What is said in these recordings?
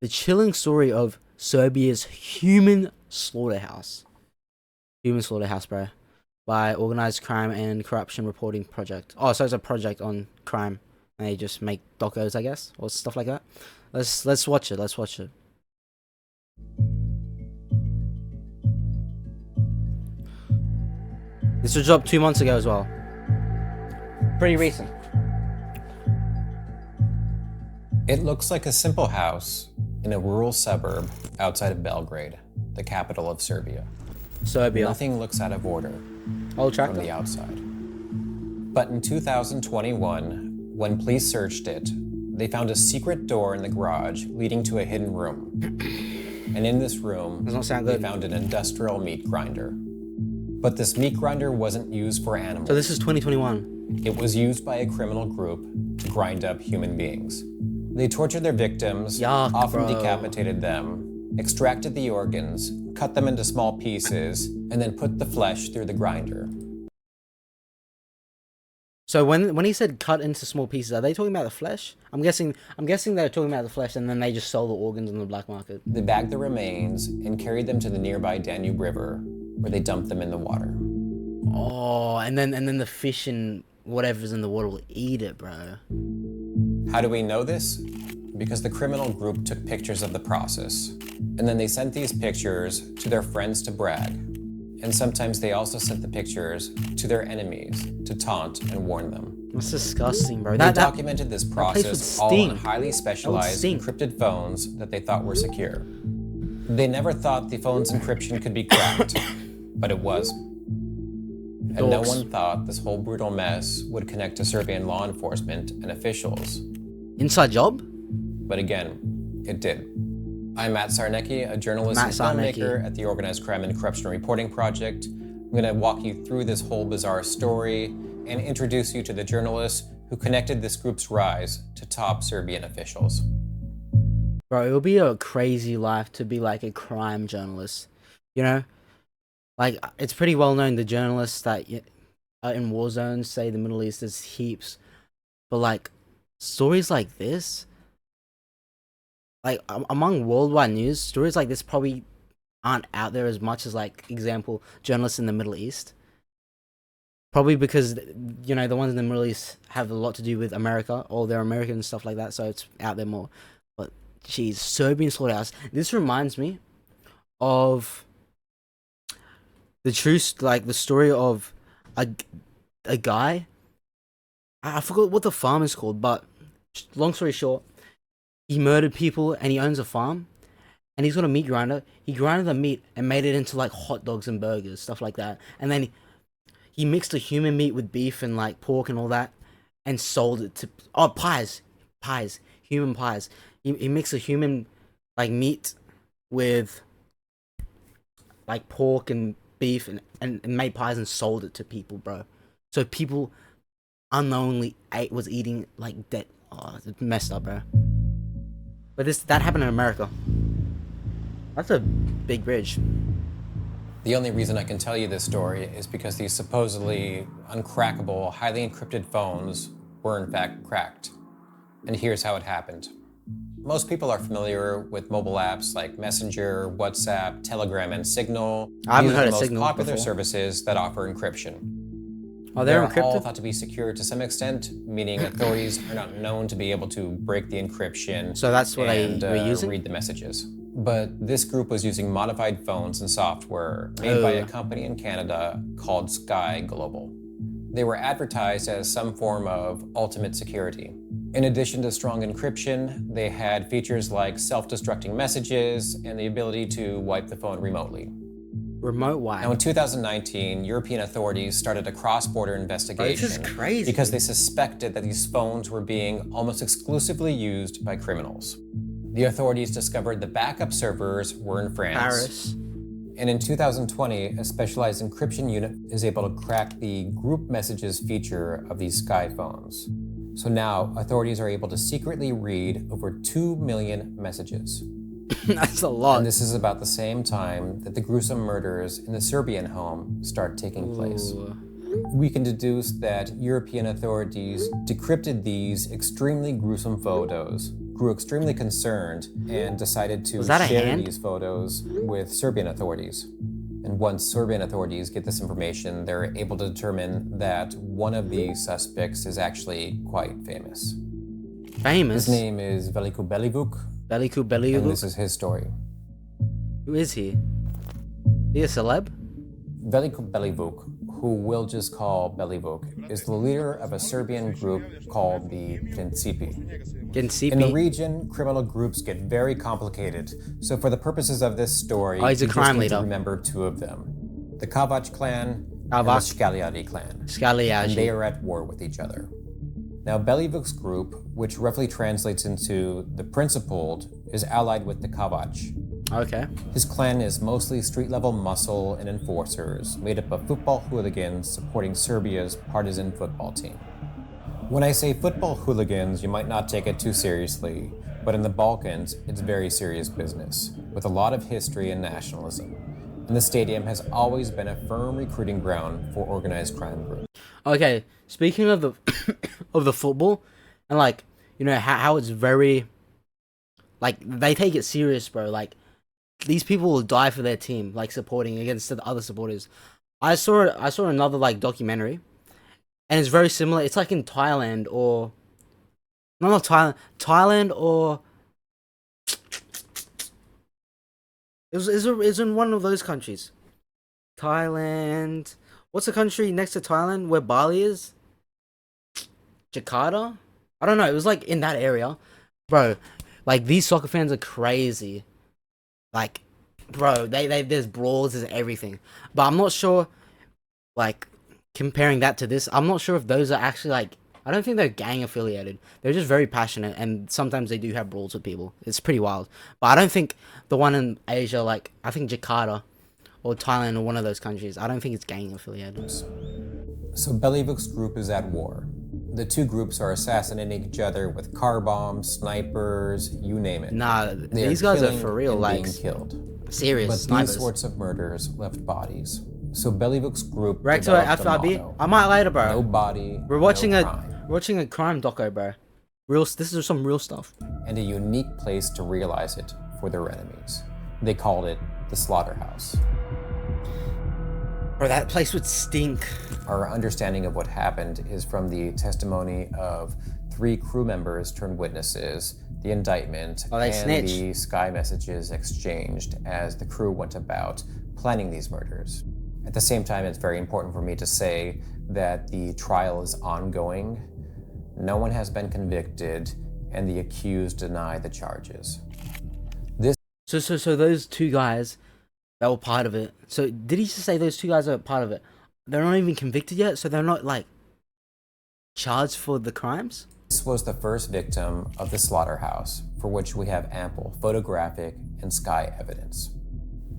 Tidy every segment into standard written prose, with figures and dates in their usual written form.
The chilling story of Serbia's human slaughterhouse. Human slaughterhouse, bro. By Organized Crime and Corruption Reporting Project. Oh, so it's a project on crime. And they just make docos, I guess, or stuff like that. Let's watch it. Let's watch it. This was dropped 2 months ago as well. Pretty recent. It looks like a simple house in a rural suburb outside of Belgrade, the capital of Serbia. Serbia. Nothing looks out of order Old from tractor. the outside. But in 2021, when police searched it, they found a secret door in the garage leading to a hidden room. And in this room, Does not sound they good. found an industrial meat grinder. But this meat grinder wasn't used for animals. So this is 2021. It was used by a criminal group to grind up human beings. They tortured their victims, Yuck, often bro. decapitated them, extracted the organs, cut them into small pieces, and then put the flesh through the grinder. So when he said cut into small pieces, are they talking about the flesh? I'm guessing they're talking about the flesh, and then they just sell the organs on the black market. They bagged the remains and carried them to the nearby Danube River, where they dumped them in the water. Oh, and then the fish and whatever's in the water will eat it, bro. How do we know this? Because the criminal group took pictures of the process, and then they sent these pictures to their friends to brag. And sometimes they also sent the pictures to their enemies to taunt and warn them. That's disgusting, bro. They documented this place would process all on stink. highly specialized stink. encrypted phones that they thought were secure. They never thought the phone's encryption could be cracked, but it was. And no Dogs. one thought this whole brutal mess would connect to Serbian law enforcement and officials. Inside job? But again, it did. I'm Matt Sarnecki, a journalist Matt and Sarnecki. filmmaker at the Organized Crime and Corruption Reporting Project. I'm going to walk you through this whole bizarre story and introduce you to the journalists who connected this group's rise to top Serbian officials. Bro, it would be a crazy life to be like a crime journalist. You know? Like, it's pretty well known the journalists that are in war zones say the Middle East is heaps. But like, stories like this, like among worldwide news, stories like this probably aren't out there as much as, like, example, journalists in the Middle East. Probably because, you know, the ones in the Middle East have a lot to do with America, or they're American and stuff like that, so it's out there more. But, geez, Serbian slaughterhouse. This reminds me of the story of a guy. I forgot what the farm is called, but long story short, he murdered people and he owns a farm, and he's got a meat grinder. He grinded the meat and made it into like hot dogs and burgers, stuff like that. And then he mixed the human meat with beef and like pork and all that, and sold it to pies, human pies. He mixed the human like meat with like pork and beef and made pies and sold it to people, bro. So people unknowingly was eating like dead. Oh, it's messed up, bro. But that happened in America. That's a big bridge. The only reason I can tell you this story is because these supposedly uncrackable, highly encrypted phones were in fact cracked. And here's how it happened. Most people are familiar with mobile apps like Messenger, WhatsApp, Telegram, and Signal. I haven't These heard are of the most Signal popular before. services that offer encryption. Oh, they're all encrypted? thought to be secure to some extent, meaning authorities are not known to be able to break the encryption So that's what and they were using? read the messages. But this group was using modified phones and software made by a Oh. company in Canada called Sky Global. They were advertised as some form of ultimate security. In addition to strong encryption, they had features like self-destructing messages and the ability to wipe the phone remotely. Remote wipe. Now, in 2019, European authorities started a cross-border investigation this is crazy. because they suspected that these phones were being almost exclusively used by criminals. The authorities discovered the backup servers were in France. Paris. And in 2020, a specialized encryption unit is able to crack the group messages feature of these Sky phones. So now, authorities are able to secretly read over 2 million messages. That's a lot. And this is about the same time that the gruesome murders in the Serbian home start taking place. Ooh. We can deduce that European authorities decrypted these extremely gruesome photos grew extremely concerned and decided to Was that a share hand? these photos with Serbian authorities. And once Serbian authorities get this information, they're able to determine that one of the suspects is actually quite famous. Famous? His name is Veliko Belivuk, Belliku and Belliku? this is his story. Who is he? He a celeb? Veliko Belivuk, who we'll just call Belivuk, is the leader of a Serbian group called the Principi. Getting In the CP? region, criminal groups get very complicated, so for the purposes of this story, Oh, he's a we crime just need leader. to remember two of them. The Kavac clan and the Kavac. Shkaliadi clan. And they Scaliagi. are at war with each other. Now, Belivuk's group, which roughly translates into the Principled, is allied with the Kavac. Okay. His clan is mostly street-level muscle and enforcers, made up of football hooligans supporting Serbia's partisan football team. When I say football hooligans, you might not take it too seriously, but in the Balkans, it's very serious business, with a lot of history and nationalism. And the stadium has always been a firm recruiting ground for organized crime groups. Okay, speaking of the of the football, and like, you know, how it's very, like, they take it serious, bro. Like, these people will die for their team, like, supporting against the other supporters. I saw another, like, documentary, and it's very similar. It's like in Thailand or no, not Thailand or it's in one of those countries. Thailand. What's the country next to Thailand where Bali is? Jakarta? I don't know. It was like in that area, bro. Like, these soccer fans are crazy. Like, bro, they there's brawls, there's everything. But I'm not sure, like, comparing that to this, I'm not sure if those are actually, like, I don't think they're gang affiliated. They're just very passionate, and sometimes they do have brawls with people. It's pretty wild. But I don't think the one in Asia, like, I think Jakarta or Thailand or one of those countries, I don't think it's gang affiliated. So Belivuk's group is at war. The two groups are assassinating each other with car bombs, snipers, you name it. Nah, They these guys are killing for real, and like, being killed. serious But snipers. these sorts of murders left bodies. So Belivuk's group Recto developed a FRB? motto: I might later, bro. no body, We're watching no a crime. crime doco, bro. This is some real stuff. And a unique place to realize it for their enemies. They called it the Slaughterhouse. Bro, that place would stink. Our understanding of what happened is from the testimony of 3 crew members turned witnesses, the indictment, Oh, they and snitched. the Sky messages exchanged as the crew went about planning these murders. At the same time, it's very important for me to say that the trial is ongoing. No one has been convicted, and the accused deny the charges. So those two guys that were part of it. So did he just say those two guys are part of it? They're not even convicted yet, so they're not, like, charged for the crimes? This was the first victim of the Slaughterhouse, for which we have ample photographic and Sky evidence.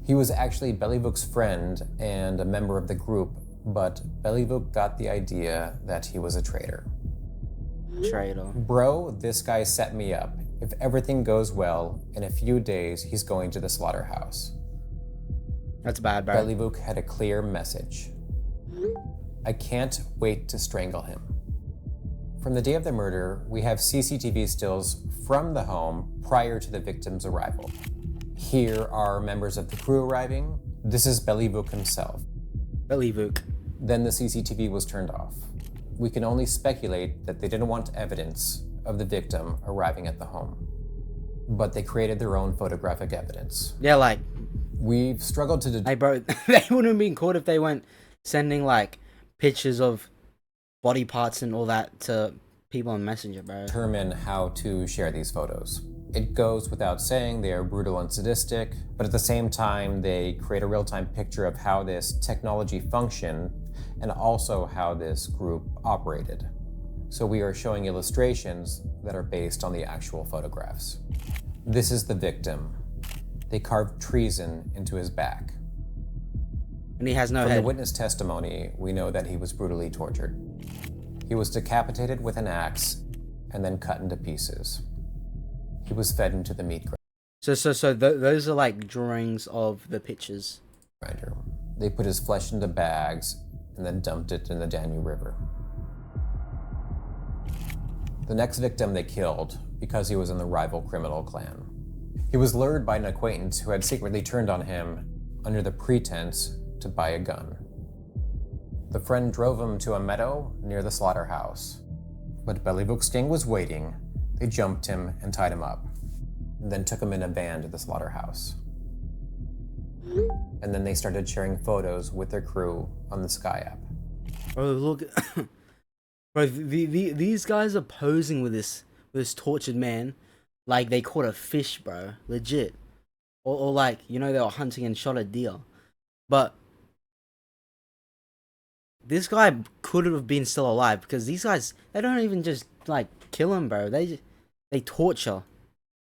He was actually Belivuk's friend and a member of the group, but Belivuk got the idea that he was a traitor. Traitor. Bro, this guy set me up. If everything goes well, in a few days he's going to the Slaughterhouse. That's bad, bro. Belivuk had a clear message. I can't wait to strangle him. From the day of the murder, we have CCTV stills from the home prior to the victim's arrival. Here are members of the crew arriving. This is Belivuk himself. Belivuk. Then the CCTV was turned off. We can only speculate that they didn't want evidence of the victim arriving at the home. But they created their own photographic evidence. Yeah, like, We've struggled to hey, bro, they wouldn't have been caught if they weren't sending, like, pictures of body parts and all that to people on Messenger, bro. determine how to share these photos. It goes without saying they are brutal and sadistic, but at the same time, they create a real-time picture of how this technology functioned and also how this group operated. So we are showing illustrations that are based on the actual photographs. This is the victim. They carved treason into his back. And he has no From the head. witness testimony, we know that he was brutally tortured. He was decapitated with an axe and then cut into pieces. He was fed into the meat Those are, like, drawings of the pictures. grinder. They put his flesh into bags and then dumped it in the Danube River. The next victim they killed because he was in the rival criminal clan. He was lured by an acquaintance who had secretly turned on him under the pretense to buy a gun. The friend drove him to a meadow near the slaughterhouse, but Belivuk's gang was waiting. They jumped him and tied him up, then took him in a van to the slaughterhouse. And then they started sharing photos with their crew on the Sky app. Bro, look, bro, these guys are posing with this tortured man, like they caught a fish, bro, legit, or like, you know, they were hunting and shot a deer, but this guy could have been still alive because these guys, they don't even just like kill him, bro. They torture,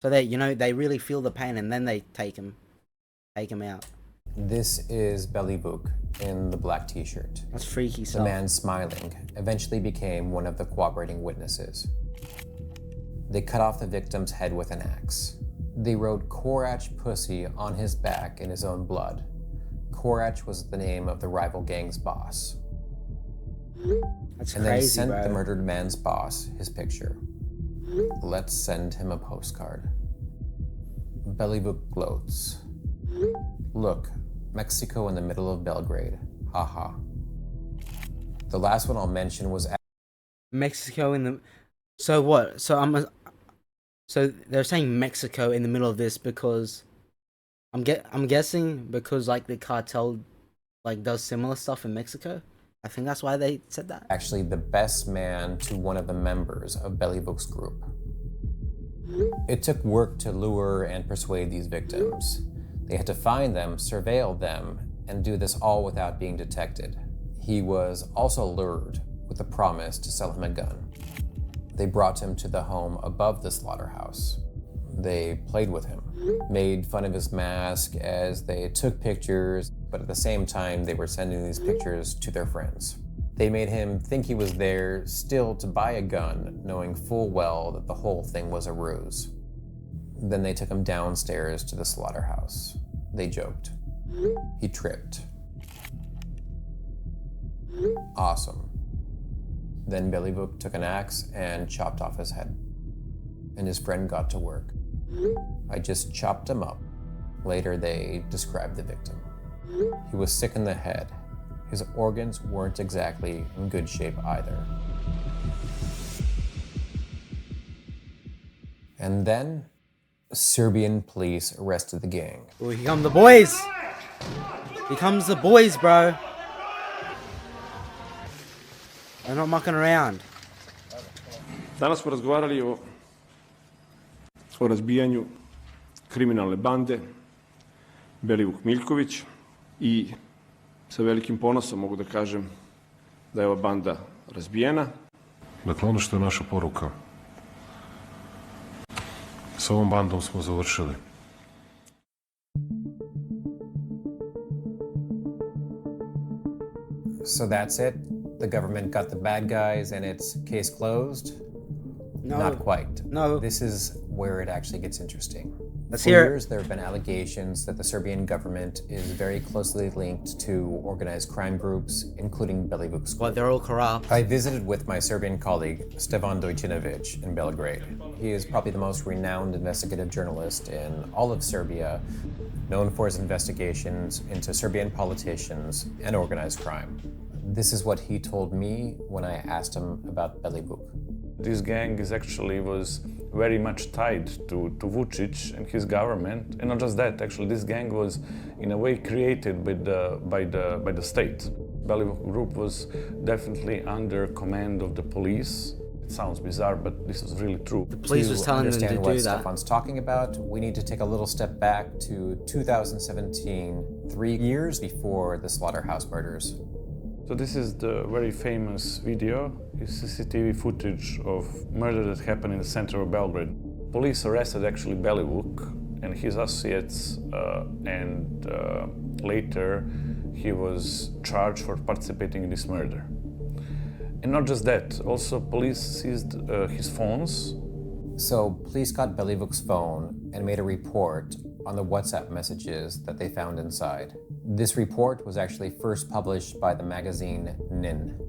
so they, you know, they really feel the pain and then they take him out. This is Belivuk in the black t-shirt. That's freaky stuff. The man smiling eventually became one of the cooperating witnesses. They cut off the victim's head with an axe. They wrote Korach Pussy on his back in his own blood. Korach was the name of the rival gang's boss. That's and crazy, then sent bro. the murdered man's boss his picture. Let's send him a postcard. Belivuk gloats. Look, Mexico in the middle of Belgrade. Haha. The last one I'll mention was Mexico in the. So what? So they're saying Mexico in the middle of this because I'm guessing because like the cartel like does similar stuff in Mexico. I think that's why they said that. actually the best man to one of the members of Belivuk's group. It took work to lure and persuade these victims. They had to find them, surveil them, and do this all without being detected. He was also lured with the promise to sell him a gun. They brought him to the home above the slaughterhouse. They played with him, made fun of his mask as they took pictures, but at the same time they were sending these pictures to their friends. They made him think he was there still to buy a gun, knowing full well that the whole thing was a ruse. Then they took him downstairs to the slaughterhouse. They joked. He tripped. Awesome. Then Belivuk took an axe and chopped off his head. And his friend got to work. I just chopped him up. Later they described the victim. He was sick in the head. His organs weren't exactly in good shape either. And then Serbian police arrested the gang. Oh, here come the boys. Here comes the boys, bro. They're not mucking around. Danas smo razgovarali o razbijanju kriminalne bande Belivuk Miljković i sa velikim ponosom mogu da kažem da je ova banda razbijena. Dakle, ono što je naša poruka. S ovom bandom smo završili. So that's it? The government got the bad guys and it's case closed? No. Not quite. No. This is where it actually gets interesting. Let's For hear it. years, there have been allegations that the Serbian government is very closely linked to organized crime groups, including Belivuk's. Well, they're all corrupt. I visited with my Serbian colleague, Stevan Dojcinovic, in Belgrade. He is probably the most renowned investigative journalist in all of Serbia, known for his investigations into Serbian politicians and organized crime. This is what he told me when I asked him about Belivuk. This gang is actually was very much tied to Vučić and his government, and not just that. Actually, this gang was, in a way, created by the state. Belivuk group was definitely under command of the police. It sounds bizarre, but this is really true. The police was telling them to understand do what that. Stefan's talking about, we need to take a little step back to 2017, 3 years before the Slaughterhouse murders. So this is the very famous video. It's CCTV footage of murder that happened in the center of Belgrade. Police arrested actually Belivuk and his associates, and later he was charged for participating in this murder. And not just that, also police seized his phones. So police got Belivuk's phone and made a report on the WhatsApp messages that they found inside. This report was actually first published by the magazine Nin.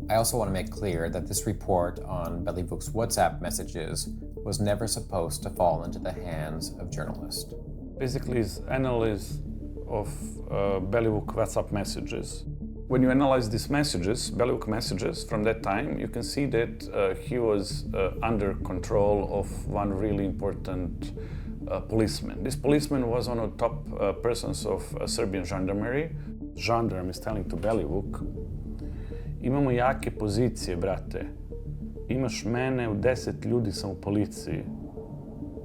I also want to make clear that this report on Belivuk's WhatsApp messages was never supposed to fall into the hands of journalists. Basically, it's analysis of Belivuk WhatsApp messages. When you analyze these messages, Belivuk messages from that time, you can see that he was under control of one really important policeman. This policeman was one of the top persons of Serbian gendarmerie. Gendarme is telling to Belivuk, imamo jake pozicije, brate. Imaš mene, u 10 ljudi sam u policiji,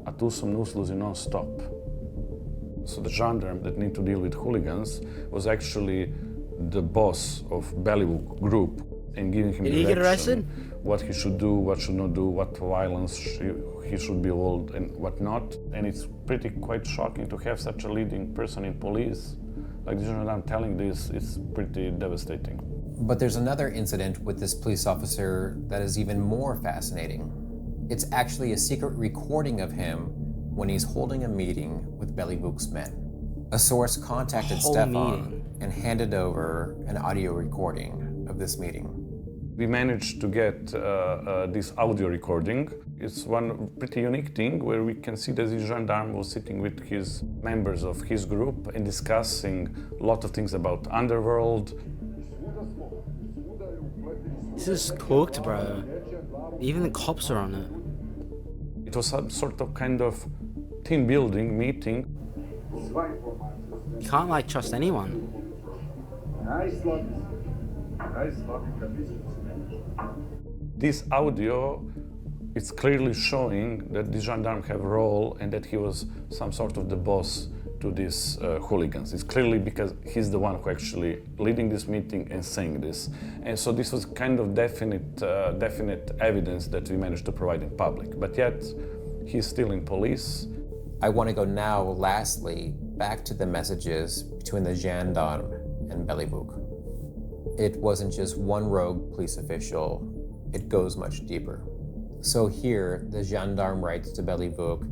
a tu sam na usluzi non stop. So the gendarme that need to deal with hooligans was actually the boss of Belivuk group and giving him Did he get arrested? what he should do, what should not do, what violence he should be hold and what not. And it's pretty quite shocking to have such a leading person in police. Like the gendarme telling this, it's pretty devastating. But there's another incident with this police officer that is even more fascinating. It's actually a secret recording of him when he's holding a meeting with Belivuk's men. A source contacted Stefan and handed over an audio recording of this meeting. We managed to get this audio recording. It's one pretty unique thing where we can see that the gendarme was sitting with his members of his group and discussing a lot of things about underworld. This is cooked, bro. Even the cops are on it. It was some sort of kind of team building meeting. You can't like trust anyone. This audio is clearly showing that the gendarme have a role and that he was some sort of the boss to these hooligans. It's clearly because he's the one who actually leading this meeting and saying this. And so this was kind of definite evidence that we managed to provide in public. But yet, he's still in police. I want to go now, lastly, back to the messages between the gendarme and Belivuk. It wasn't just one rogue police official, it goes much deeper. So here, the gendarme writes to Belivuk,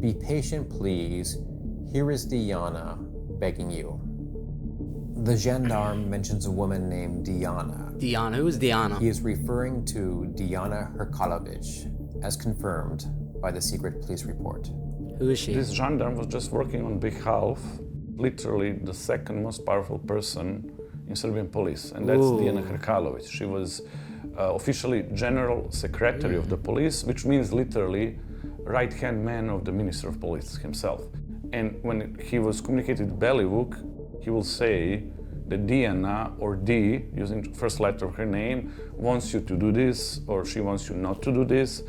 "Be patient, please. Here is Diana begging you." The gendarme mentions a woman named Diana. Diana, who is Diana? He is referring to Diana Hrkalovic, as confirmed by the secret police report. Who is she? This gendarme was just working on behalf, literally the second most powerful person in Serbian police, and that's Diana Hrkalovic. She was officially general secretary of the police, which means literally right-hand man of the minister of police himself. And when he was communicating with Belivuk, he will say that Diana, or D, using first letter of her name, wants you to do this, or she wants you not to do this.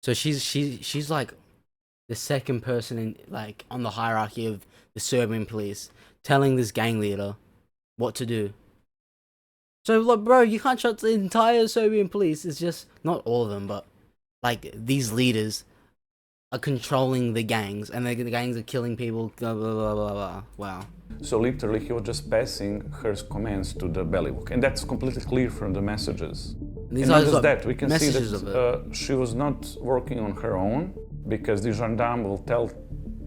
So she's like the second person in like on the hierarchy of the Serbian police, telling this gang leader what to do. So like, bro, you can't trust the entire Serbian police. It's just not all of them, but like these leaders are controlling the gangs, and the gangs are killing people. Blah blah blah blah blah. Wow. So literally, he was just passing her commands to the Belivuk, and that's completely clear from the messages. These and not are just like that, we can see messages of that she was not working on her own, because the gendarme will tell,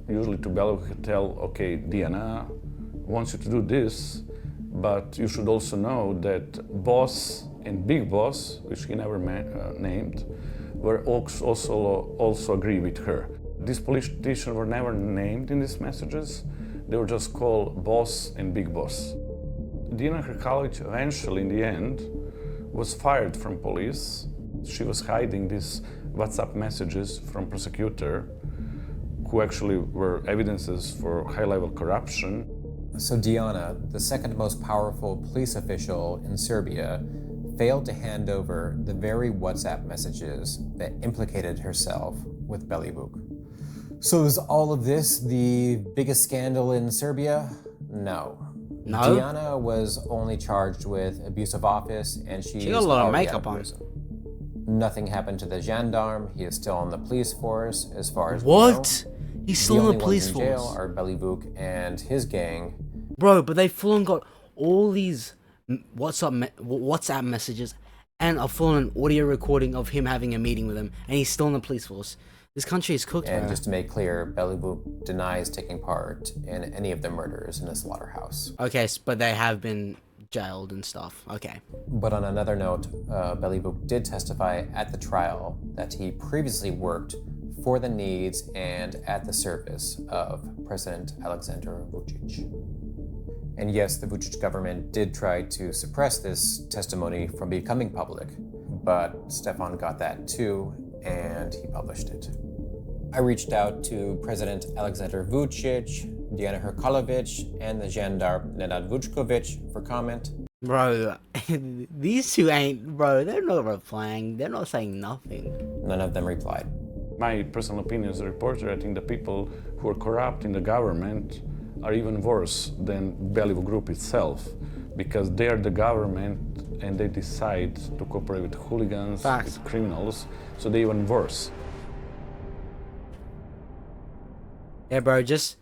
usually to Belivuk, okay, Diana wants you to do this, but you should also know that boss and big boss, which he never named, were also agree with her. These politicians were never named in these messages. They were just called boss and big boss. Diana Hrkalovic eventually, in the end, was fired from police. She was hiding these WhatsApp messages from prosecutor, who actually were evidences for high-level corruption. So Diana, the second most powerful police official in Serbia, failed to hand over the very WhatsApp messages that implicated herself with Belivuk. So is all of this the biggest scandal in Serbia? No. No? Diana was only charged with abuse of office, and she got a lot of makeup on. Nothing happened to the gendarme. He is still on the police force, as far as What? we know. He's still in the police only ones in force. jail are Belivuk and his gang. Bro, but they full on got all these WhatsApp messages and a full on audio recording of him having a meeting with him, and he's still in the police force. This country is cooked, And bro. just to make clear, Belivuk denies taking part in any of the murders in the slaughterhouse. Okay, but they have been jailed and stuff. Okay. But on another note, Belivuk did testify at the trial that he previously worked for the needs and at the service of President Alexander Vučić. And yes, the Vučić government did try to suppress this testimony from becoming public, but Stefan got that too, and he published it. I reached out to President Alexander Vučić, Diana Hrkalović, and the gendarme Nenad Vučković for comment. Bro, these two ain't, bro, they're not replying. They're not saying nothing. None of them replied. My personal opinion as a reporter, I think the people who are corrupt in the government are even worse than Belivuk group itself, because they are the government and they decide to cooperate with hooligans, Facts. with criminals, so they're even worse. Yeah, bro, just,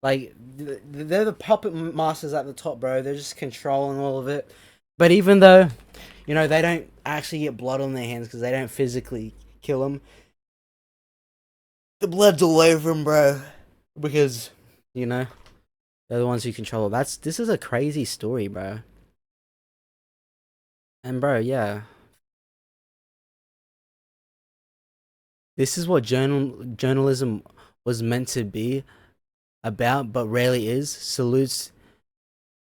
like, they're the puppet masters at the top, bro. They're just controlling all of it. But even though, you know, they don't actually get blood on their hands because they don't physically kill them, the blood's all over them, bro. Because, you know, they're the ones who control it. This is a crazy story, bro. And, bro, yeah. This is what journalism was meant to be about, but rarely is. Salutes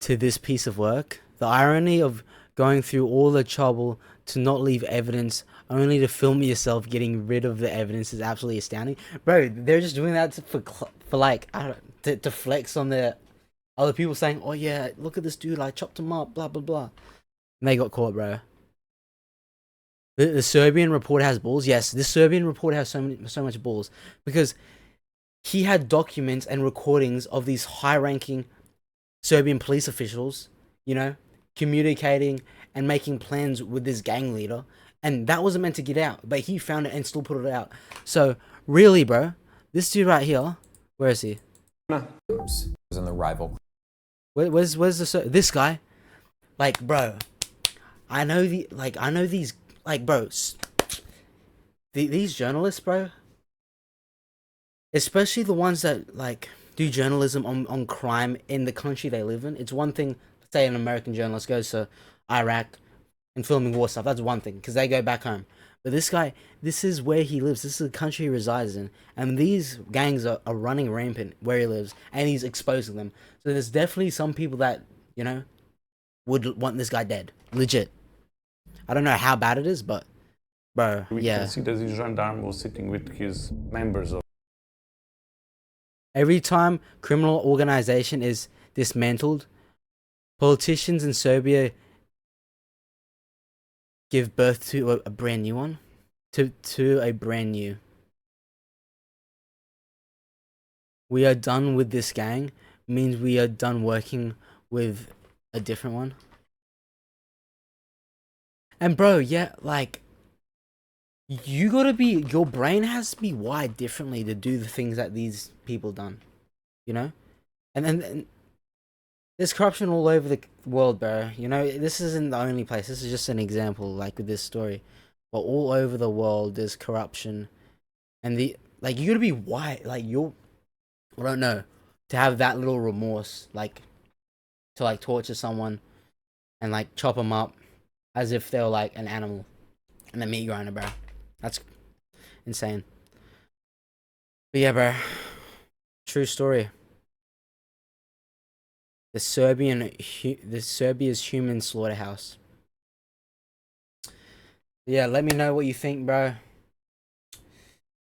to this piece of work. The irony of going through all the trouble to not leave evidence only to film yourself getting rid of the evidence is absolutely astounding. Bro, they're just doing that for like, I don't, to flex on the other people saying, oh yeah, look at this dude, I chopped him up, blah, blah, blah. And they got caught, bro. The Serbian reporter has balls. Yes, this Serbian reporter has so much balls because he had documents and recordings of these high-ranking Serbian police officials, you know, communicating and making plans with this gang leader, and that wasn't meant to get out, but he found it and still put it out. So really, bro, this dude right here, where is he? Was in the rival. Where's this guy? Like, bro, I know these, like, bro, these journalists, bro, especially the ones that, like, do journalism on crime in the country they live in. It's one thing, say an American journalist goes to Iraq and filming war stuff. That's one thing, because they go back home. But this guy, this is where he lives. This is the country he resides in. And these gangs are running rampant where he lives, and he's exposing them. So there's definitely some people that, you know, would want this guy dead. Legit. I don't know how bad it is, but, bro, We yeah. can see that this gendarme was sitting with his members of. Every time criminal organization is dismantled, politicians in Serbia give birth to a brand new one. To a brand new. We are done with this gang means we are done working with a different one. And bro, yeah, like, you gotta be, your brain has to be wired differently to do the things that these people done, you know? And there's corruption all over the world, bro. You know, this isn't the only place. This is just an example, like with this story. But all over the world, there's corruption. And you gotta be wired, like, I don't know, to have that little remorse, like, to, like, torture someone and, like, chop them up as if they were, like, an animal and a meat grinder, bro. That's insane. But yeah, bro. True story. The Serbia's human slaughterhouse. Yeah, let me know what you think, bro.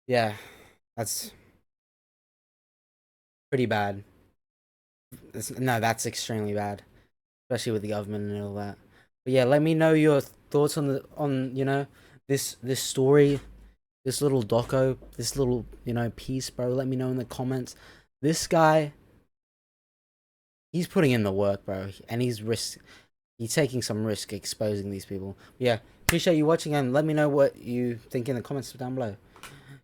Yeah, that's pretty bad. That's extremely bad, especially with the government and all that. But yeah, let me know your thoughts on you know, this story, this little doco, this little, you know, piece, bro. Let me know in the comments. This guy, he's putting in the work, bro, and he's taking some risk exposing these people. But yeah, appreciate you watching, and let me know what you think in the comments down below.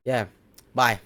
Yeah, bye.